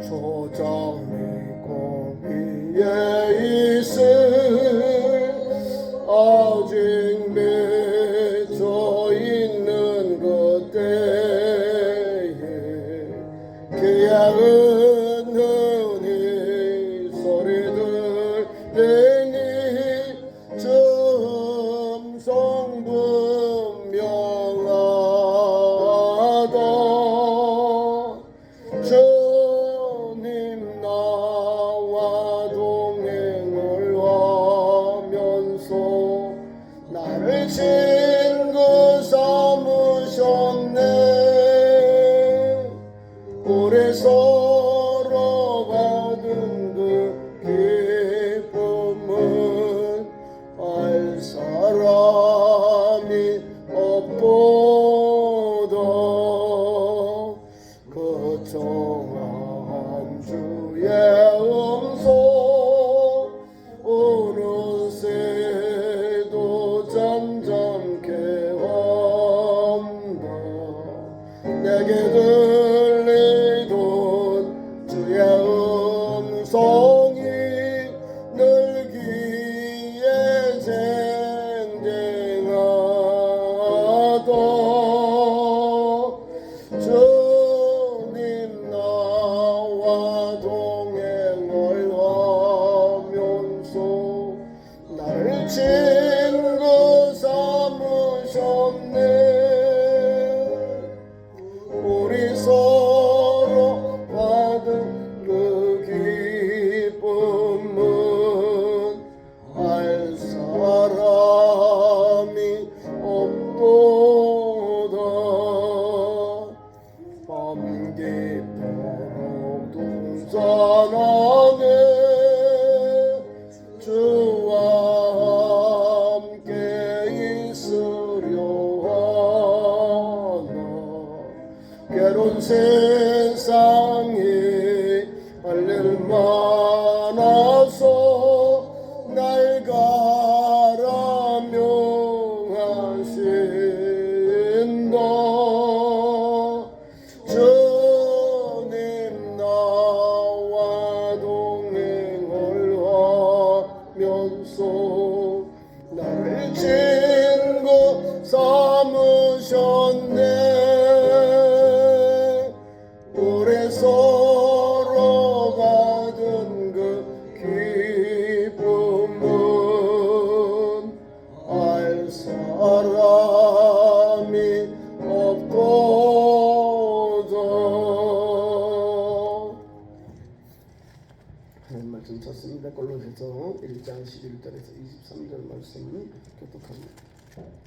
초장미 고비에 있을 아직 맺혀 있는 그때에 그의 은은히 소리들 내니 점성 분명하다. 주님 나와 동행을 하면서 나를 친구 삼으셨네. 우리 서로 받은 그 기쁨은 알 사람이 없도다. 그 청한 주의 음성 어느새도 잠잠케 한다. 내게 들리던 주의 음성이 늘 귀에 쟁쟁하다. 주님 나와 동행을 하면서 나를 친구 삼으셨네. 우리 서로 받은 그 기쁨은 알 사람이 없도다. 밤 깊도록 동산 안에 주와 함께 있으려 하나. 괴로운 세상이 할 일 많아서 날 가라명하신다. 주님 나와 동행을 하면서 나를 친구 삼으셨네. 우리 서로 받은 그 기쁨은 알 사람이 없도다. 하나님 말씀 찾습니다. 골로새서 1장 11절에서 23절 말씀 교독합니다.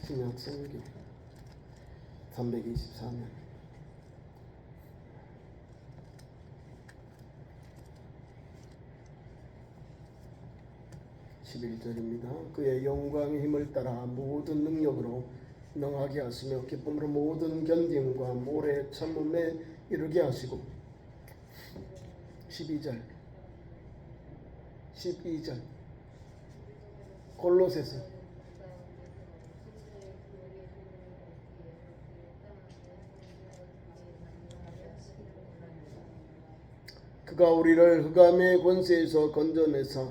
신약성경 324면 11절입니다. 그의 영광의 힘을 따라 모든 능력으로 능하게 하시며 기쁨으로 모든 견딤과 오래 참음에 이르게 하시고 12절 골로새서 그가 우리를 흑암의 권세에서 건져내사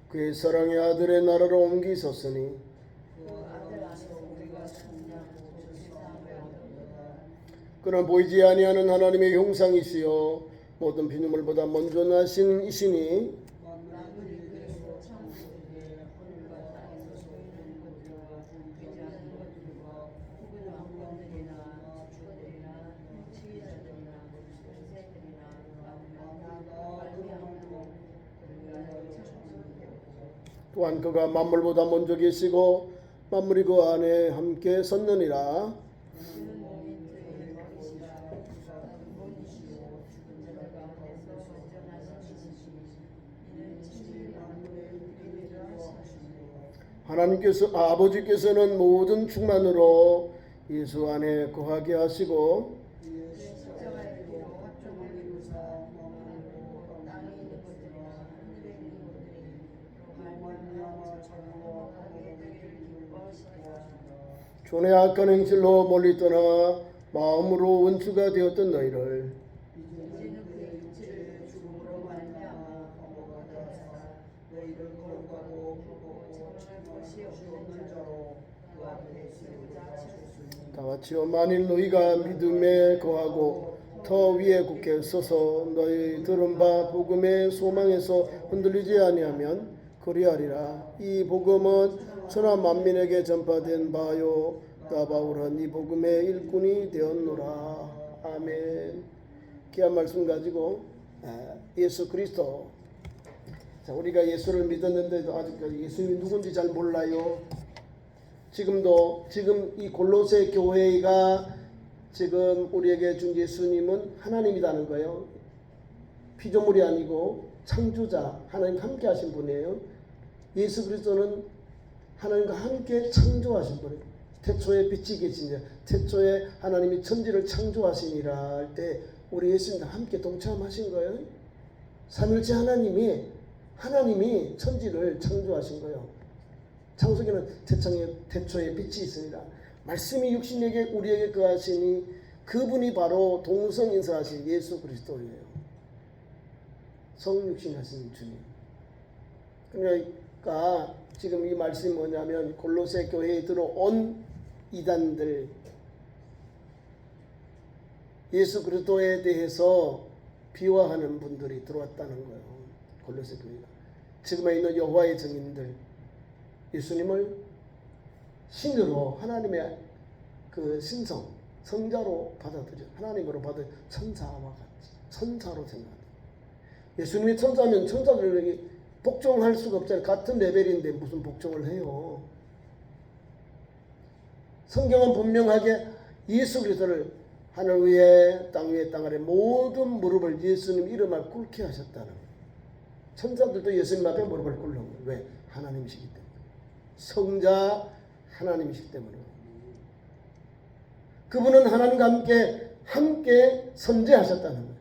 그의 사랑의 아들의 나라로 옮기셨으니 그는 보이지 아니하는 하나님의 형상이시요 모든 피조물보다 먼저 나신 이시니 또한 그가 만물보다 먼저 계시고 만물이 그 안에 함께 섰느니라. 아버지께서는 모든 충만으로 예수 안에 거하게 하시고 손의 악한 행실로 멀리 떠나 마음으로 원수가 되었던 너희를 이제는 그의 육체를 죽음으로 말미암아 범어가 되었사 너희를 거룩하고 부고 정할 것이 없는 자로 그 앞에 세우자 쳤으니 다 같이요. 만일 너희가 믿음에 거하고 더 위에 굳게 서서 너희 들은 바 복음의 소망에서 흔들리지 아니하면 그리하리라. 이 복음은 천하 만민에게 전파된 바요 나 바울은 이 복음의 일꾼이 되었노라. 아멘. 귀한 말씀 가지고 예수 그리스도. 자, 우리가 예수를 믿었는데도 아직까지 예수님이 누군지 잘 몰라요. 지금 이 골로새 교회가 지금 우리에게 준 예수님은 하나님이라는 거예요. 피조물이 아니고 창조자, 하나님 함께 하신 분이에요. 예수 그리스도는 하나님과 함께 창조하신 분이에요. 태초에 빛이 계시니라. 태초에 하나님이 천지를 창조하시니라 할 때 우리 예수님과 함께 동참하신 거예요. 삼일째 하나님이 천지를 창조하신 거예요. 창세기는 태초에 빛이 있습니다. 말씀이 육신에게 우리에게 거하시니 그분이 바로 동성인사하신 예수 그리스도예요. 성육신하신 주님. 그러니까 지금 이 말씀이 뭐냐면 골로새 교회에 들어온 이단들, 예수 그리스도에 대해서 비화하는 분들이 들어왔다는 거예요. 골로새 교회가. 지금에 있는 여호와의 증인들, 예수님을 신으로 하나님의 그 신성, 성자로 받아들여 하나님으로 받아 천사와 같이 천사로 생각합니다. 예수님이 천사면 천사들에게 복종할 수가 없잖아요. 같은 레벨인데 무슨 복종을 해요. 성경은 분명하게 예수 그리스도를 하늘 위에 땅 위에 땅 아래 모든 무릎을 예수님 이름 앞에 꿇게 하셨다는 거예요. 천사들도 예수님 앞에 무릎을 꿇는 거예요. 왜? 하나님이시기 때문에. 성자 하나님이시기 때문에. 그분은 하나님과 함께 선재하셨다는 거예요.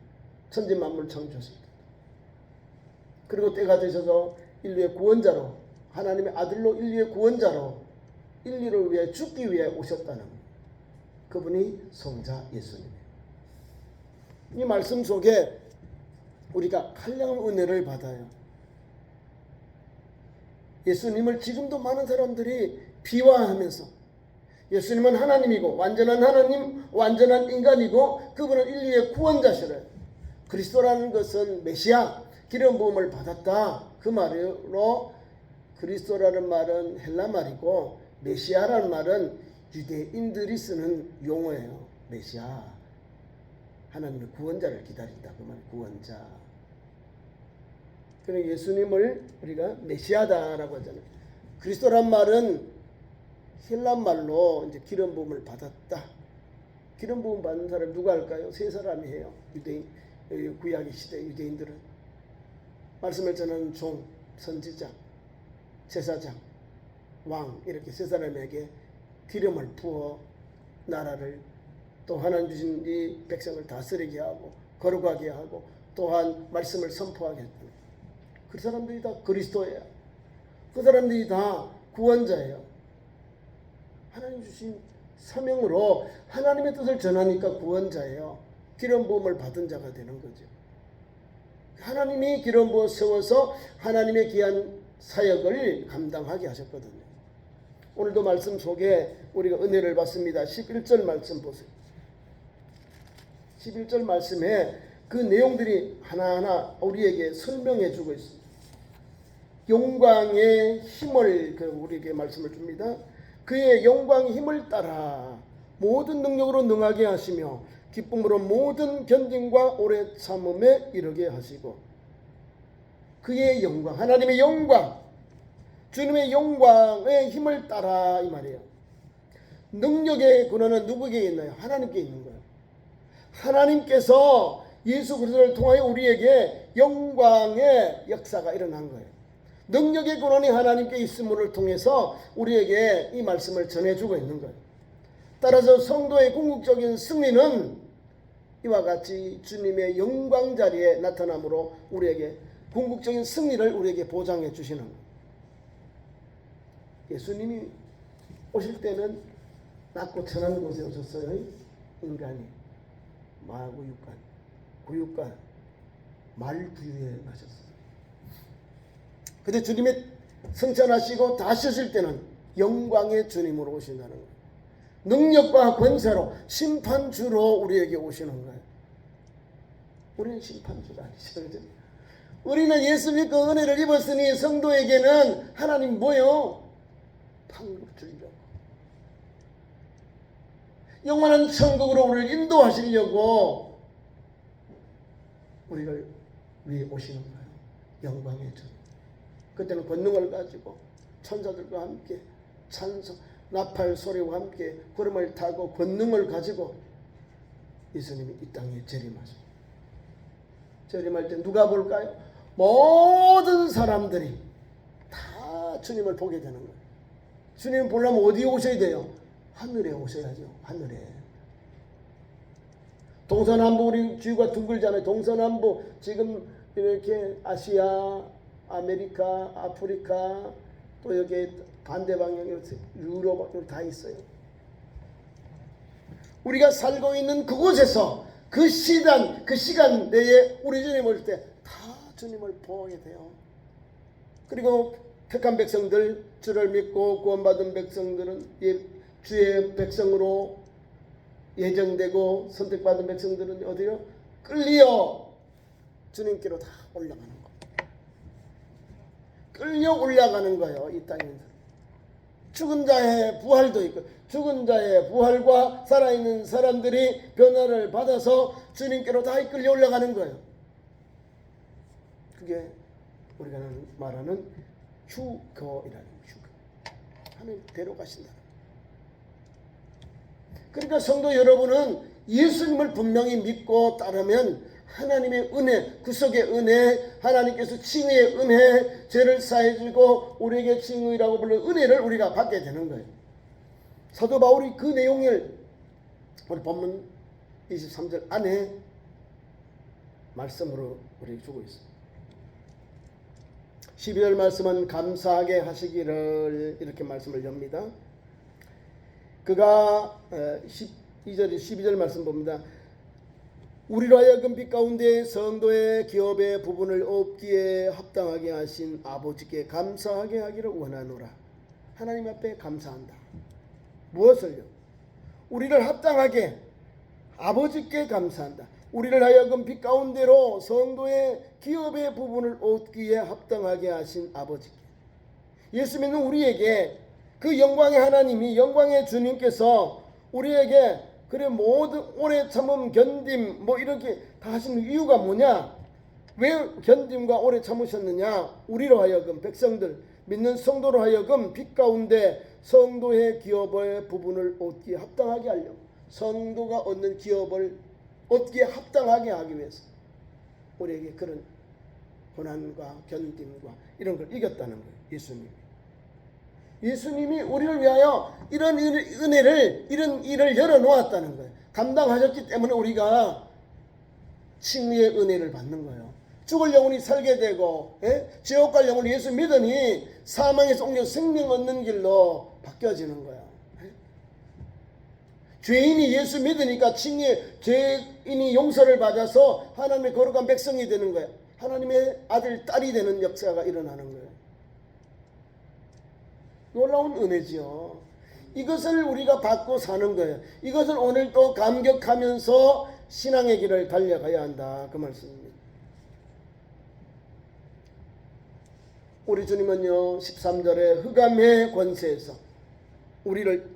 천지 만물 창조하셨다. 그리고 때가 되셔서 인류의 구원자로, 하나님의 아들로 인류의 구원자로 인류를 위해 죽기 위해 오셨다는 거예요. 그분이 성자 예수님이에요. 이 말씀 속에 우리가 한량한 은혜를 받아요. 예수님을 지금도 많은 사람들이 비화하면서 예수님은 하나님이고 완전한 하나님, 완전한 인간이고 그분은 인류의 구원자시래요. 그리스도라는 것은 메시아, 기름 부음을 받았다. 그 말로 그리스도라는 말은 헬라 말이고 메시아라는 말은 유대인들이 쓰는 용어예요. 메시아. 하나님의 구원자를 기다린다. 그 말 구원자. 그래서 예수님을 우리가 메시아다라고 하잖아요. 그리스도란 말은 헬라 말로 이제 기름 부음을 받았다. 기름 부음 받는 사람 누가 할까요? 세 사람이 해요. 유대인 구약의 시대 유대인들은 말씀을 전하는 종, 선지자, 제사장, 왕 이렇게 세 사람에게 기름을 부어 나라를 또 하나님 주신 이 백성을 다스리게 하고 거룩하게 하고 또한 말씀을 선포하게 했다. 그 사람들이 다 그리스도예요. 그 사람들이 다 구원자예요. 하나님 주신 사명으로 하나님의 뜻을 전하니까 구원자예요. 기름 부음을 받은 자가 되는 거죠. 하나님이 기름 부어 세워서 하나님의 귀한 사역을 감당하게 하셨거든요. 오늘도 말씀 속에 우리가 은혜를 받습니다. 11절 말씀 보세요. 11절 말씀에 그 내용들이 하나하나 우리에게 설명해 주고 있습니다. 영광의 힘을 우리에게 말씀을 줍니다. 그의 영광의 힘을 따라 모든 능력으로 능하게 하시며 기쁨으로 모든 견딘과 오래 참음에 이르게 하시고 그의 영광, 하나님의 영광, 주님의 영광의 힘을 따라 이 말이에요. 능력의 권한은 누구에게 있나요? 하나님께 있는 거예요. 하나님께서 예수 그리스도를 통하여 우리에게 영광의 역사가 일어난 거예요. 능력의 권한이 하나님께 있음을 통해서 우리에게 이 말씀을 전해주고 있는 거예요. 따라서 성도의 궁극적인 승리는 이와 같이 주님의 영광 자리에 나타남으로 우리에게 궁극적인 승리를 우리에게 보장해 주시는 거예요. 예수님이 오실 때는 낮고 천한 곳에 오셨어요. 인간이 마구 구육간 말부유에 가셨어요. 근데 주님의 승천하시고 다시 오실 때는 영광의 주님으로 오신다는 거예요. 능력과 권세로 심판주로 우리에게 오시는 거예요. 우리는 심판주가 아니죠. 그죠? 우리는 예수 믿고 은혜를 입었으니 성도에게는 하나님 뭐요? 판국 주려고, 영원한 천국으로 우리를 인도하시려고 우리를 위해 오시는 거예요. 영광의 주님. 그때는 권능을 가지고 천사들과 함께 찬송 나팔 소리와 함께 구름을 타고 권능을 가지고 예수님이 이 땅에 재림하십니다. 재림할 때 누가 볼까요? 모든 사람들이 다 주님을 보게 되는 거예요. 주님 보려면 어디에 오셔야 돼요? 하늘에 오셔야죠. 하늘에. 동서남북 우리 지구가 둥글잖아요. 동서남북 지금 이렇게 아시아, 아메리카, 아프리카, 또 여기 반대 방향에 유럽 다 있어요. 우리가 살고 있는 그곳에서 그 시간 내에 우리 주님 올 때 다 주님을 보게 돼요. 그리고 택한 백성들, 주를 믿고 구원받은 백성들은 주의 백성으로 예정되고 선택받은 백성들은 어디요? 끌려 주님께로 다 올라가는 거예요. 끌려 올라가는 거예요. 이 땅에서. 죽은 자의 부활도 있고, 죽은 자의 부활과 살아있는 사람들이 변화를 받아서 주님께로 다 끌려 올라가는 거예요. 그게 우리가 말하는 휴거이라는 휴거. 하나님 데려가신다. 그러니까 성도 여러분은 예수님을 분명히 믿고 따르면 하나님의 은혜, 구속의 은혜, 하나님께서 칭의의 은혜, 죄를 사해주고 우리에게 칭의라고 부르는 은혜를 우리가 받게 되는 거예요. 사도 바울이 그 내용을 우리 본문 23절 안에 말씀으로 우리에게 주고 있습니다. 12절 말씀은 감사하게 하시기를 이렇게 말씀을 엽니다. 그가 12절 말씀 봅니다. 우리로 하여금 빛 가운데 성도의 기업의 부분을 얻기에 합당하게 하신 아버지께 감사하게 하기를 원하노라. 하나님 앞에 감사한다. 무엇을요? 우리를 합당하게 아버지께 감사한다. 우리를 하여금 빛 가운데로 성도의 기업의 부분을 얻기에 합당하게 하신 아버지께. 예수 믿는 우리에게 그 영광의 하나님이, 영광의 주님께서 우리에게 그래 모든 오래 참음 견딤 뭐 이렇게 다 하시는 이유가 뭐냐? 왜 견딤과 오래 참으셨느냐? 우리로 하여금 백성들 믿는 성도로 하여금 빛 가운데 성도의 기업의 부분을 얻기에 합당하게 하려고, 성도가 얻는 기업을 얻기에 합당하게 하기 위해서 우리에게 그런 고난과 견딤과 이런 걸 이겼다는 거예요. 예수님이 우리를 위하여 이런 은혜를, 이런 일을 열어놓았다는 거예요. 감당하셨기 때문에 우리가 칭의의 은혜를 받는 거예요. 죽을 영혼이 살게 되고, 지옥 갈 영혼이 예수 믿으니 사망에서 옮겨 생명 얻는 길로 바뀌어지는 거예요. 죄인이 예수 믿으니까 칭의, 죄인이 용서를 받아서 하나님의 거룩한 백성이 되는 거예요. 하나님의 아들, 딸이 되는 역사가 일어나는 거예요. 놀라운 은혜지요. 이것을 우리가 받고 사는 거예요. 이것을 오늘 또 감격하면서 신앙의 길을 달려가야 한다. 그 말씀입니다. 우리 주님은요 13절에 흑암의 권세에서 우리를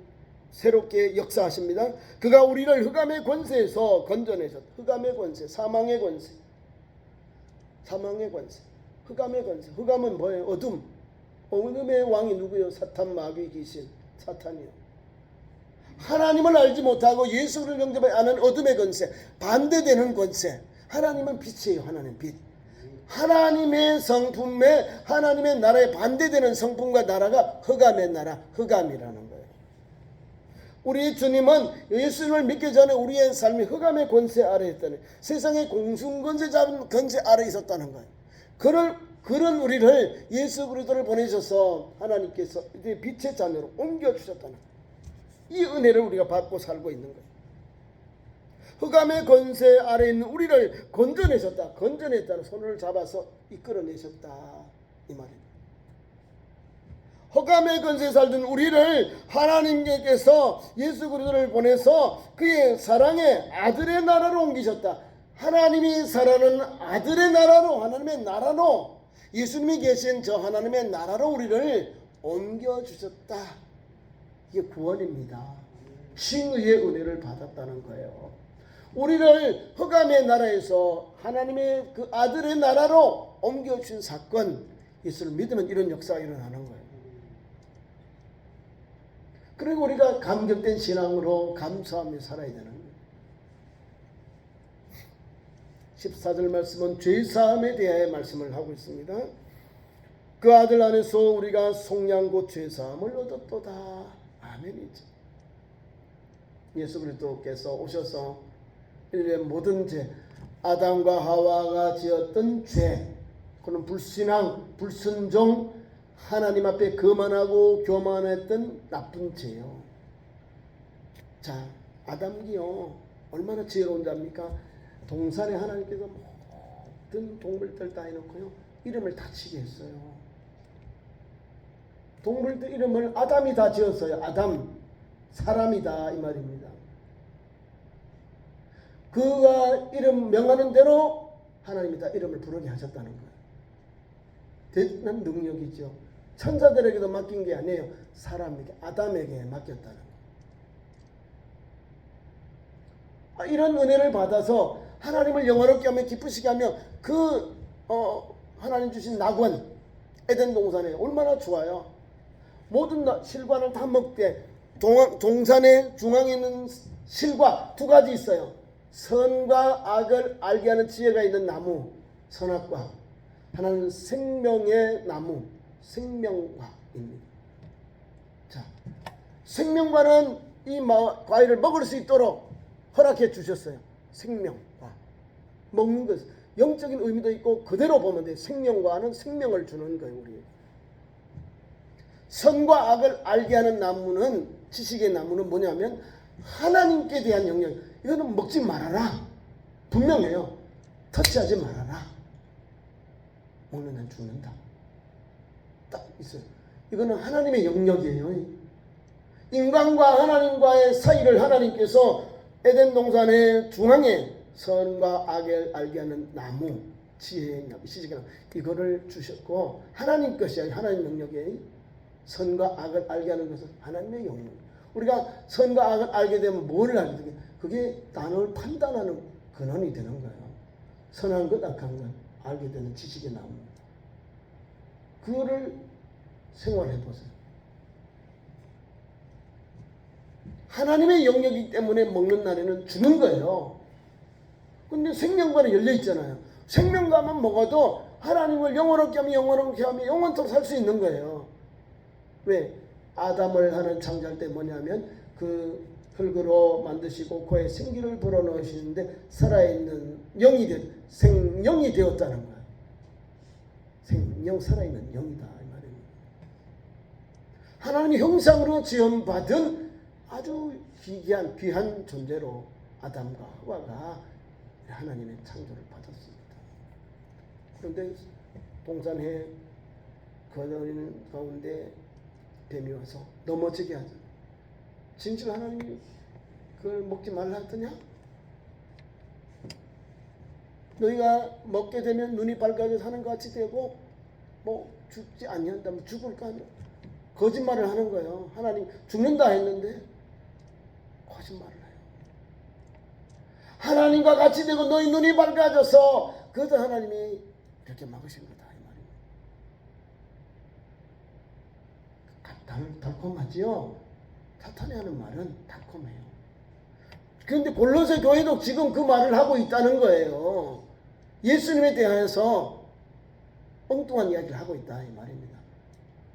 새롭게 역사하십니다. 그가 우리를 흑암의 권세에서 건져내셨다. 흑암의 권세, 사망의 권세, 사망의 권세, 흑암의 권세. 흑암은 뭐예요? 어둠. 어둠의 왕이 누구요? 사탄, 마귀, 귀신, 사탄이요. 하나님을 알지 못하고 예수를 영접하지 않은 어둠의 권세, 반대되는 권세. 하나님은 빛이에요. 하나님 빛. 하나님의 성품에, 하나님의 나라에 반대되는 성품과 나라가 흑암의 나라, 흑암이라는 거예요. 우리 주님은 예수님을 믿기 전에 우리의 삶이 흑암의 권세 아래에 있다는, 세상의 공중권세 잡은 권세 아래에 있었다는 거예요. 그런 우리를 예수 그리스도를 보내셔서 하나님께서 빛의 자녀로 옮겨주셨다는 거예요. 이 은혜를 우리가 받고 살고 있는 거예요. 흑암의 권세 아래 있는 우리를 건져내셨다. 건져냈다는 손을 잡아서 이끌어내셨다 이 말입니다. 흑암의 권세에 살던 우리를 하나님께서 예수 그리스도를 보내서 그의 사랑의 아들의 나라로 옮기셨다. 하나님이 사랑하는 아들의 나라로, 하나님의 나라로, 예수님이 계신 저 하나님의 나라로 우리를 옮겨주셨다. 이게 구원입니다. 칭의의 은혜를 받았다는 거예요. 우리를 흑암의 나라에서 하나님의 그 아들의 나라로 옮겨주신 사건, 예수를 믿으면 이런 역사가 일어나는 거예요. 그리고 우리가 감격된 신앙으로 감사하며 살아야 되는 거예요. 14절 말씀은 죄사함에 대하여 말씀을 하고 있습니다. 그 아들 안에서 우리가 속량고 죄사함을 얻었도다. 아멘이죠. 예수 그리스도께서 오셔서 인류의 모든 죄, 아담과 하와가 지었던 죄, 그는 불신앙, 불순종, 하나님 앞에 거만하고 교만했던 나쁜 죄요. 자, 아담이요 얼마나 지혜로운 자입니까? 동산에 하나님께서 모든 동물들 다 해놓고요 이름을 다 지게 했어요. 동물들 이름을 아담이 다 지었어요. 아담, 사람이다 이 말입니다. 그가 이름 명하는 대로 하나님이 다 이름을 부르게 하셨다는 거예요. 대단한 능력이죠. 천사들에게도 맡긴 게 아니에요. 사람에게, 아담에게 맡겼다는 거예요. 이런 은혜를 받아서 하나님을 영화롭게 하며 기쁘시게 하며 하나님 주신 낙원 에덴 동산에 얼마나 좋아요. 모든 실과를 다 먹되 동산의 중앙에 있는 실과 두 가지 있어요. 선과 악을 알게 하는 지혜가 있는 나무 선악과, 하나는 생명의 나무 생명과입니다. 자, 생명과는 이 과일을 먹을 수 있도록 허락해 주셨어요. 생명과 먹는 것 영적인 의미도 있고 그대로 보면 돼. 생명과는 생명을 주는 거예요. 우리에게. 선과 악을 알게 하는 나무는, 지식의 나무는 뭐냐면 하나님께 대한 영역. 이거는 먹지 말아라 분명해요. 터치하지 말아라. 먹는 한 죽는다 딱 있어요. 이거는 하나님의 영역이에요. 인간과 하나님과의 사이를 하나님께서 에덴 동산의 중앙에 선과 악을 알게 하는 나무, 지혜의 나무, 시식의 나무, 이거를 주셨고, 하나님 것이 아니라 하나님 영역에 선과 악을 알게 하는 것은 하나님의 영역. 우리가 선과 악을 알게 되면 뭘 알게 되게? 그게 단어를 판단하는 근원이 되는 거예요. 선한 것, 악한 것 알게 되는 지식의 나무. 그거를 생활해 보세요. 하나님의 영역이기 때문에 먹는 날에는 주는 거예요. 근데 생명과는 열려 있잖아요. 생명과만 먹어도 하나님을 영원롭게 하면 영원토록 살 수 있는 거예요. 왜? 아담을 하는 창조할 때 뭐냐면 그 흙으로 만드시고 그의 생기를 불어넣으시는데 살아있는 생명이 되었다는 거예요. 생명, 살아있는 영이다 이 말입니다. 하나님의 형상으로 지음받은 아주 귀한 존재로 아담과 하와가 하나님의 창조를 받았습니다. 그런데 동산에 거느리는 가운데 뱀이 와서 넘어지게 하죠. 진짜 하나님이 그걸 먹지 말라 했더냐? 너희가 먹게 되면 눈이 밝아져 사는 것 같이 되고 뭐 죽지 아니한다면 죽을까 하면 거짓말을 하는 거예요. 하나님 죽는다 했는데 거짓말을 해요. 하나님과 같이 되고 너희 눈이 밝아져서 그것도 하나님이 이렇게 막으신 거다 이 말이에요. 달콤하지요? 사탄이 하는 말은 달콤해요. 그런데 골로새 교회도 지금 그 말을 하고 있다는 거예요. 예수님에 대하여서 엉뚱한 이야기를 하고 있다 이 말입니다.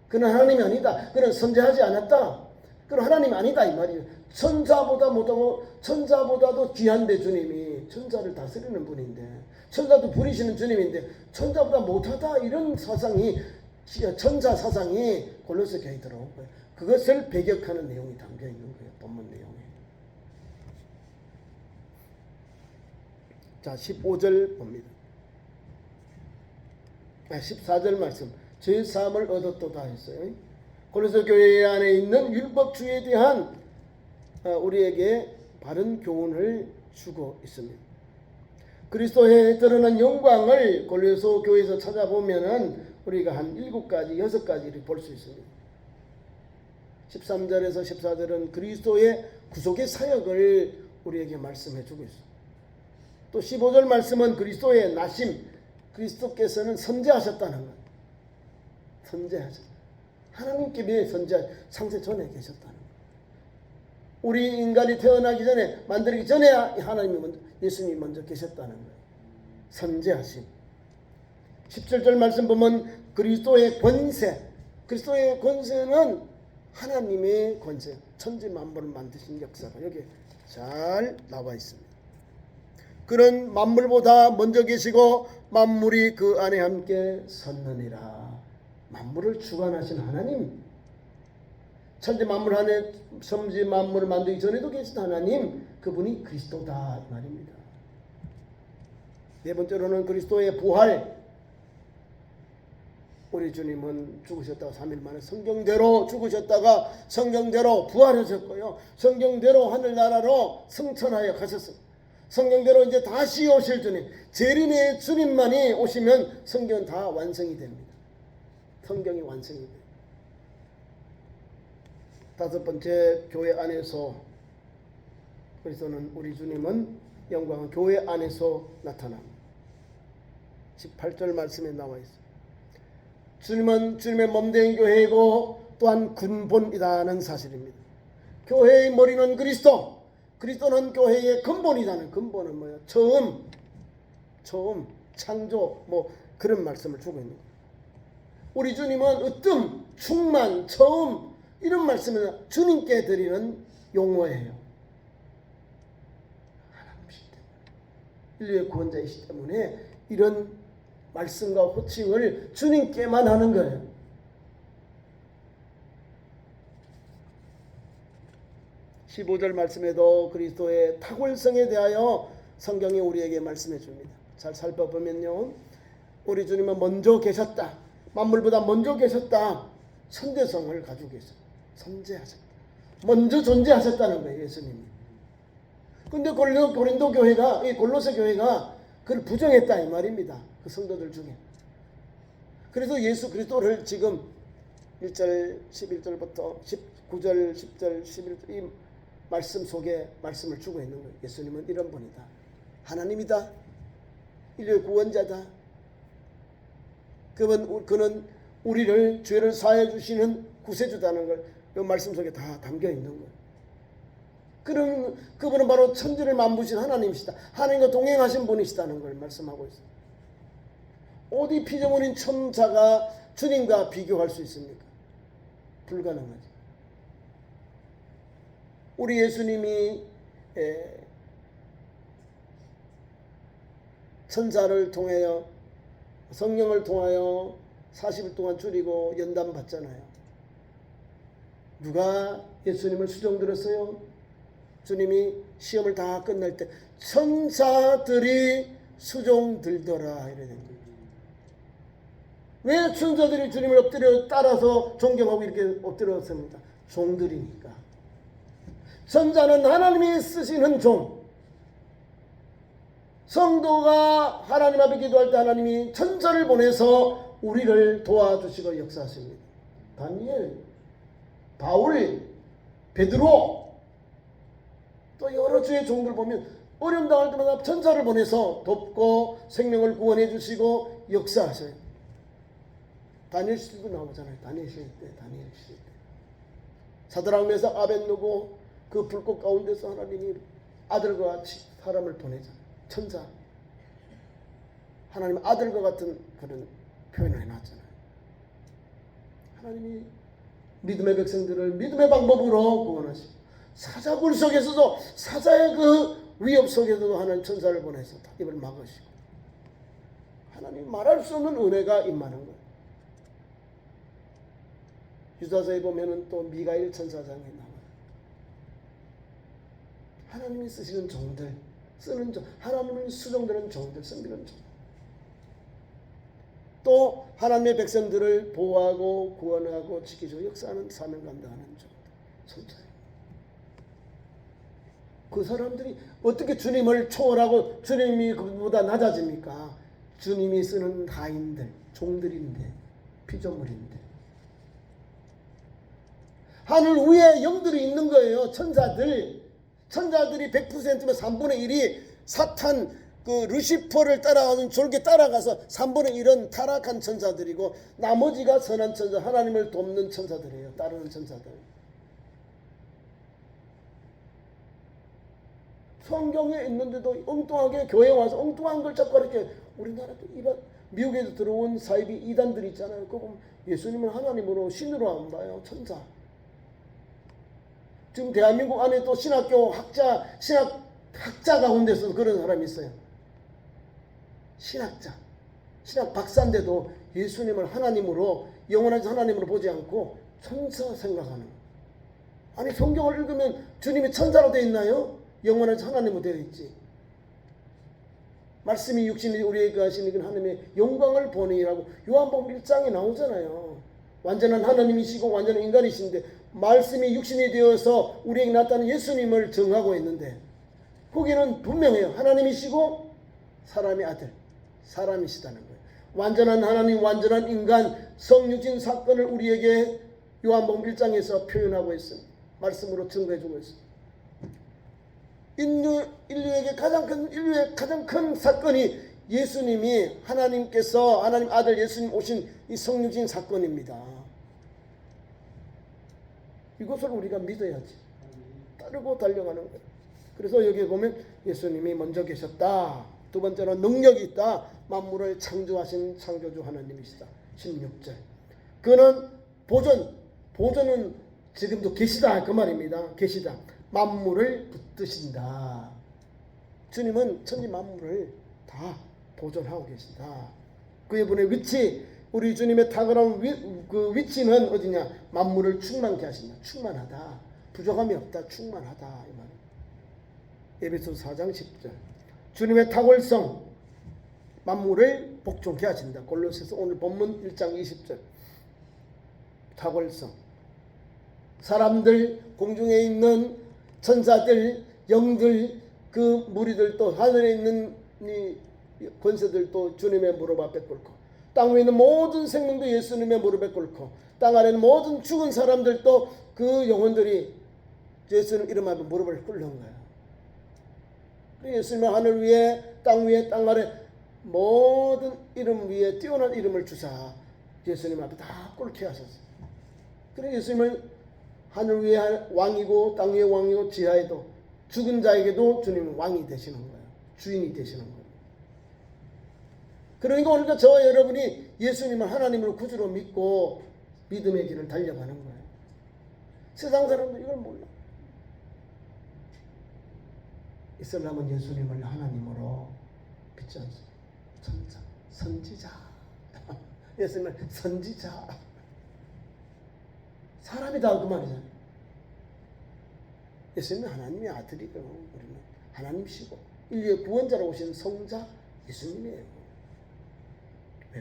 그는 하나님이 아니다. 그는 선지하지 않았다. 그는 하나님이 아니다 이 말이에요. 천사보다 못하고 천사보다도 귀한데 주님이 천사를 다스리는 분인데, 천사도 부리시는 주님인데 천사보다 못하다 이런 사상이, 천사 사상이 골로새 교회에 들어온 거예요. 그것을 배격하는 내용이 담겨 있는 거예요. 본문 내용에. 자, 15절 봅니다. 14절 말씀. 제3을 얻었도다 했어요. 고린도 교회 안에 있는 율법주의에 대한 우리에게 바른 교훈을 주고 있습니다. 그리스도의 드러난 영광을 고린도 교회에서 찾아보면은 우리가 한 7가지, 6가지를 볼 수 있습니다. 13절에서 14절은 그리스도의 구속의 사역을 우리에게 말씀해 주고 있습니다. 또 15절 말씀은 그리스도의 나심, 그리스도께서는 선제하셨다는 것. 선제하셨다. 하나님께 비해 창세 전에 계셨다는 것. 우리 인간이 태어나기 전에, 만들기 전에 예수님이 먼저 계셨다는 거예요. 선제하심. 17절 말씀 보면 그리스도의 권세. 그리스도의 권세는 하나님의 권세. 천지 만물을 만드신 역사가 여기 잘 나와 있습니다. 그는 만물보다 먼저 계시고 만물이 그 안에 함께 섰느니라. 만물을 주관하신 하나님, 천지 만물 안에 천지 만물을 만들기 전에도 계신 하나님, 그분이 그리스도다 이 말입니다. 네 번째로는 그리스도의 부활. 우리 주님은 죽으셨다가 3일 만에 성경대로 죽으셨다가 성경대로 부활하셨고요, 성경대로 하늘나라로 승천하여 가셨습니다. 성경대로 이제 다시 오실 주님, 재림의 주님만이 오시면 성경은 다 완성이 됩니다. 성경이 완성이 돼요. 다섯 번째, 교회 안에서 그리스도는, 우리 주님은 영광은 교회 안에서 나타납니다. 18절 말씀에 나와 있어요. 주님은 주님의 몸된 교회이고 또한 근본이라는 사실입니다. 교회의 머리는 그리스도, 그리스도는 교회의 근본이라는. 근본은 뭐예요? 처음, 창조, 그런 말씀을 주고 있는 거예요. 우리 주님은 으뜸, 충만, 처음, 이런 말씀을 주님께 드리는 용어예요. 하나님이시기 때문에, 인류의 구원자이시기 때문에 이런 말씀과 호칭을 주님께만 하는 거예요. (15절) 말씀에도 그리스도의 탁월성에 대하여 성경이 우리에게 말씀해 줍니다. 잘 살펴보면요, 우리 주님은 먼저 계셨다, 만물보다 먼저 계셨다, 선대성을 가지고 계셨다, 선제하셨다, 먼저 존재하셨다는 거예요, 예수님이. 근데 고린도 교회가, 이 골로새 교회가 그걸 부정했다 이 말입니다. 그 성도들 중에. 그래서 예수 그리스도를 지금 1절 11절부터 19절 10절 11절 이 말씀 속에 말씀을 주고 있는 거예요. 예수님은 이런 분이다, 하나님이다, 인류의 구원자다, 그는 우리를 죄를 사해 주시는 구세주다는 걸 이 말씀 속에 다 담겨 있는 거예요. 그분은 바로 천지를 만드신 하나님이시다, 하나님과 동행하신 분이시다는 걸 말씀하고 있어요. 어디 피조물인 천사가 주님과 비교할 수 있습니까? 불가능하죠. 우리 예수님이 천사를 통하여, 성령을 통하여 40일 동안 줄이고 연단 받잖아요. 누가 예수님을 수종 들었어요? 주님이 시험을 다 끝날 때 천사들이 수종 들더라 이래 된 거예요. 왜 천사들이 주님을 엎드려 따라서 존경하고 이렇게 엎드렸습니까? 종들이니까. 천사는 하나님이 쓰시는 종. 성도가 하나님 앞에 기도할 때 하나님이 천사를 보내서 우리를 도와주시고 역사하십니다. 다니엘, 바울, 베드로, 또 여러 주의 종들 보면 어려움 당할 때마다 천사를 보내서 돕고 생명을 구원해 주시고 역사하셔요. 다니엘 시대도 나오잖아요. 다니엘 시대 때. 사드락 메삭 아벳느고 그 불꽃 가운데서 하나님이 아들과 같이 사람을 보내잖아요. 천사, 하나님 아들과 같은 그런 표현을 해놨잖아요. 하나님이 믿음의 백성들을 믿음의 방법으로 구원하시고, 사자굴 속에서도, 사자의 그 위협 속에서도 하나님 천사를 보내서 입을 막으시고, 하나님 말할 수 없는 은혜가 임하는 거예요. 유다서에 보면은 또 미가엘 천사장이 나와요. 하나님이 쓰시는 종들, 하나님을 수종되는 종들, 섬기는 종. 또 하나님의 백성들을 보호하고 구원하고 지키고 역사하는 사명 감당하는 존재예요. 그 사람들이 어떻게 주님을 초월하고 주님이 그보다 낮아집니까? 주님이 쓰는 하인들, 종들인데, 피조물인데. 하늘 위에 영들이 있는 거예요. 천사들이 100%면 3분의 1이 사탄 그 루시퍼를 따라가는 졸게 따라가서 3분의 1은 타락한 천사들이고 나머지가 선한 천사, 하나님을 돕는 천사들이에요. 따르는 천사들. 성경에 있는데도 엉뚱하게 교회 와서 엉뚱한 걸 자꾸 이렇게 우리나라도 미국에서 들어온 사이비 이단들 있잖아요. 그거 보면 예수님을 하나님으로 신으로 안 봐요. 천사. 지금 대한민국 안에 또 신학교 신학학자 가운데서 그런 사람이 있어요. 신학 박사인데도 예수님을 하나님으로 영원한 하나님으로 보지 않고 천사 생각하는. 아니 성경을 읽으면 주님이 천사로 되어 있나요? 영원한 하나님으로 되어 있지. 말씀이 육신이 우리에게 하시는 하나님의 영광을 보내라고 요한복음 1장에 나오잖아요. 완전한 하나님이시고 완전한 인간이신데 말씀이 육신이 되어서 우리에게 나타나는 예수님을 정하고 있는데 거기는 분명해요. 하나님이시고 사람의 아들, 사람이시다는 거예요. 완전한 하나님, 완전한 인간, 성육신 사건을 우리에게 요한복음 1장에서 표현하고 있습니다. 말씀으로 증거해주고 있습니다. 인류의 가장 큰 사건이 예수님이 하나님께서 하나님 아들 예수님 오신 이 성육신 사건입니다. 이것을 우리가 믿어야지. 따르고 달려가는 거예요. 그래서 여기 보면 예수님이 먼저 계셨다. 두 번째로 능력이 있다. 만물을 창조하신 창조주 하나님이시다. 16절. 그는 보존은 지금도 계시다 그 말입니다. 계시다. 만물을 붙드신다. 주님은 천지 만물을 다 보존하고 계신다. 그분의 위치, 우리 주님의 탁월한 그 위치는 어디냐? 만물을 충만케 하신다. 충만하다. 부족함이 없다. 충만하다. 이 말이에요. 에베소서 4장 10절. 주님의 탁월성, 만물을 복종케 하신다. 골로새서 오늘 본문 1장 20절. 탁월성. 사람들, 공중에 있는 천사들, 영들, 그 무리들도 하늘에 있는 이 권세들도 주님의 무릎 앞에 꿇고 땅 위에 있는 모든 생명도 예수님의 무릎에 꿇고 땅 아래 있는 모든 죽은 사람들도 그 영혼들이 예수님 이름 앞에 무릎을 꿇는 거예요. 예수님의 하늘 위에 땅 아래 모든 이름 위에 뛰어난 이름을 주사 예수님 앞에 다 꿇게 하셨어요. 그래서 예수님을 하늘 위에 왕이고 땅 위에 왕이고 지하에도 죽은 자에게도 주님은 왕이 되시는 거예요. 주인이 되시는 거예요. 그러니까 오늘 저와 여러분이 예수님을 하나님을 구주로 믿고 믿음의 길을 달려가는 거예요. 세상 사람들 이걸 몰라. 이슬람은 예수님을 하나님으로 믿지 않습니다. 천자, 선지자. 예수님은 선지자. 사람이다 그 말이잖아요. 예수님은 하나님의 아들이고 우리는 하나님이시고 인류의 구원자로 오신 성자 예수님이에요.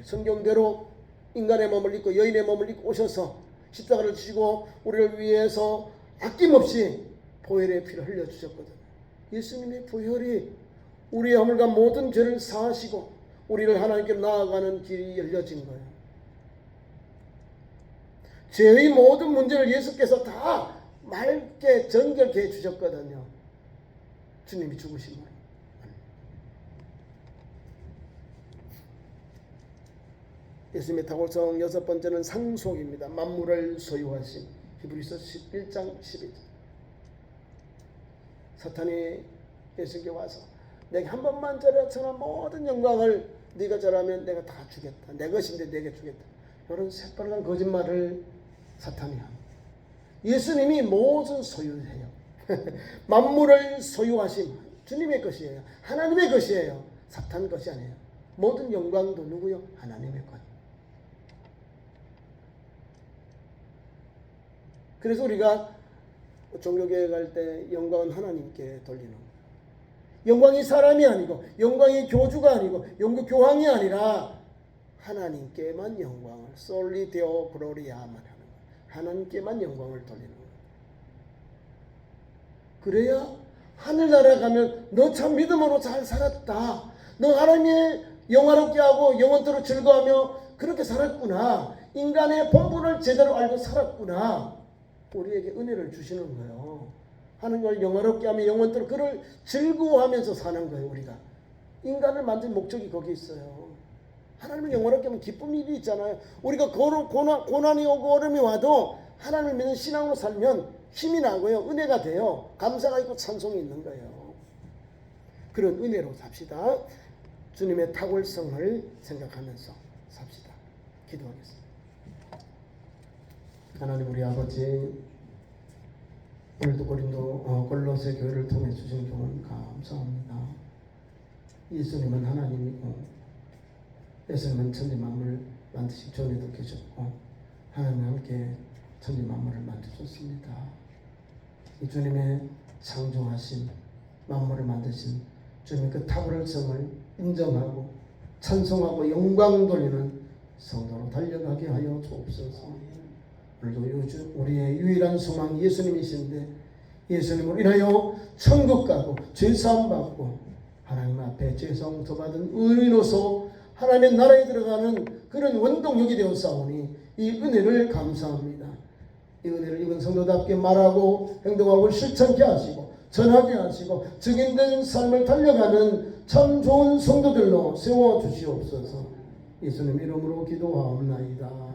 성경대로 인간의 몸을 입고 여인의 몸을 입고 오셔서 십자가를 지시고 우리를 위해서 아낌없이 보혈의 피를 흘려주셨거든요. 예수님의 보혈이 우리의 허물과 모든 죄를 사하시고 우리를 하나님께 나아가는 길이 열려진 거예요. 죄의 모든 문제를 예수께서 다 맑게 정결케 해주셨거든요. 주님이 죽으신 거예요. 예수님의 탁월성 여섯 번째는 상속입니다. 만물을 소유하신 히브리서 11장 12절. 사탄이 예수께 와서 내게 한 번만 절하처럼 모든 영광을 네가 절하면 내가 다 주겠다. 내 것인데 내게 주겠다. 이런 새빨간 거짓말을 사탄이 합니다. 예수님이 모든 소유해요. 만물을 소유하신 주님의 것이에요. 하나님의 것이에요. 사탄 것이 아니에요. 모든 영광도 누구요? 하나님의 것. 그래서 우리가 종교교회 갈 때 영광은 하나님께 돌리는 거예요. 영광이 사람이 아니고 영광이 교주가 아니고 영광 교황이 아니라 하나님께만 영광을 솔리 데오 글로리아만 하는 거예요. 하나님께만 영광을 돌리는 거예요. 그래야 하늘나라 가면 너 참 믿음으로 잘 살았다. 너 하나님의 영화롭게 하고 영원토록 즐거워하며 그렇게 살았구나. 인간의 본분을 제대로 알고 살았구나. 우리에게 은혜를 주시는 거예요. 하나님을 영화롭게 하며 영원토록 그를 즐거워하면서 사는 거예요. 우리가 인간을 만든 목적이 거기 있어요. 하나님을 영화롭게 하면 기쁨이 있잖아요. 우리가 고난이 오고 어려움이 와도 하나님을 믿는 신앙으로 살면 힘이 나고요. 은혜가 돼요. 감사가 있고 찬송이 있는 거예요. 그런 은혜로 삽시다. 주님의 탁월성을 생각하면서 삽시다. 기도하겠습니다. 하나님 우리 아버지, 오늘도 골로새 교회를 통해 주신 교훈 감사합니다. 예수님은 하나님이고 예수님은 천지 만물을 만드신 전에도 계셨고 하나님과 함께 천지 만물을 만드셨습니다. 이 주님의 창조하신 만물을 만드신 주님의 그 탁월성을 인정하고 찬송하고 영광 돌리는 성도로 달려가게 하여 주옵소서. 오늘도 우리의 유일한 소망 예수님이신데 예수님을 인하여 천국 가고 죄사함 받고 하나님 앞에 죄성도 받은 의인으로서 하나님의 나라에 들어가는 그런 원동력이 되었사오니 이 은혜를 감사합니다. 이 은혜를 입은 성도답게 말하고 행동하고 실천케 하시고 전하게 하시고 증인된 삶을 달려가는 참 좋은 성도들로 세워주시옵소서. 예수님 이름으로 기도하옵나이다.